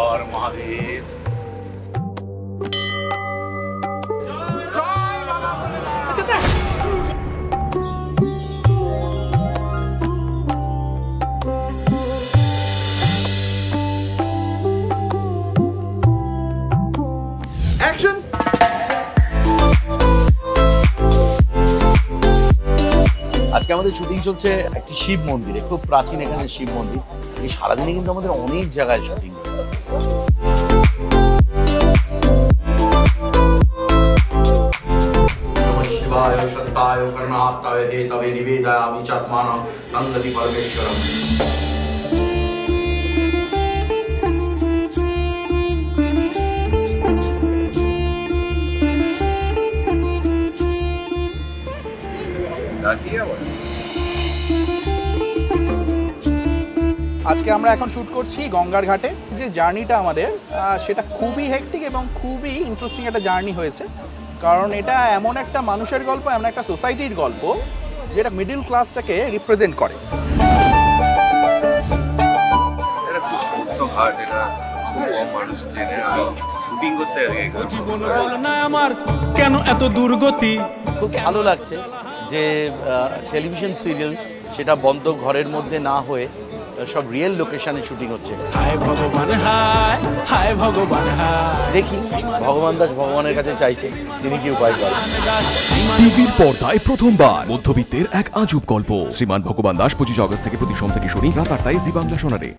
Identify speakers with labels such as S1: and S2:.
S1: হর Mahadev.
S2: Action.
S3: আজকে আমাদের shooting চলছে একটি শিব মন্দিরে, খুব প্রাচীন এখানে শিব মন্দির। এই সারাদিনে কিন্তু আমাদের অনেক জায়গায় শুটিং।
S1: শিবায় সত্তায় কর্ণাত্মায় হেতবে নিবেদয়ামি চাত্মানং তন্নতি পরমেশ্বরম।
S2: আজকে আমরা এখন শুট করছি গঙ্গার ঘাটে। যে জার্নিটা আমাদের সেটা খুবই হেক্টিক এবং খুবই ইন্টারেস্টিং একটা জার্নি হয়েছে, কারণ এটা এমন একটা মানুষের গল্প, এমন একটা সোসাইটির গল্প যেটা মিডল ক্লাসটাকে রিপ্রেজেন্ট করে।
S4: এটা খুব ছোট্ট ঘাট, এটা খুব কম মানুষ চেনে। আমি শুটিং করতে
S5: জীবন বল না আমার কেন এত দুর্গতি।
S3: খুব ভালো লাগছে যে টেলিভিশন সিরিয়াল সেটা বন্ধ ঘরের মধ্যে না হয়ে সব রিয়েল লোকেশনে শুটিং হচ্ছে।
S5: হায় ভগবান হায়, হায় ভগবান হায়।
S3: দেখি ভগবান দাস ভগবানের কাছে চাইছে তিনি কি উপায় করেন।
S6: টিভির পর্দায় প্রথমবার মধ্যবিত্তের এক আজব গল্প। শ্রীমান ভগবান দাস 25 আগস্ট থেকে প্রতি সোম থেকে শনি রাত 8টায় জি বাংলা সোনারে।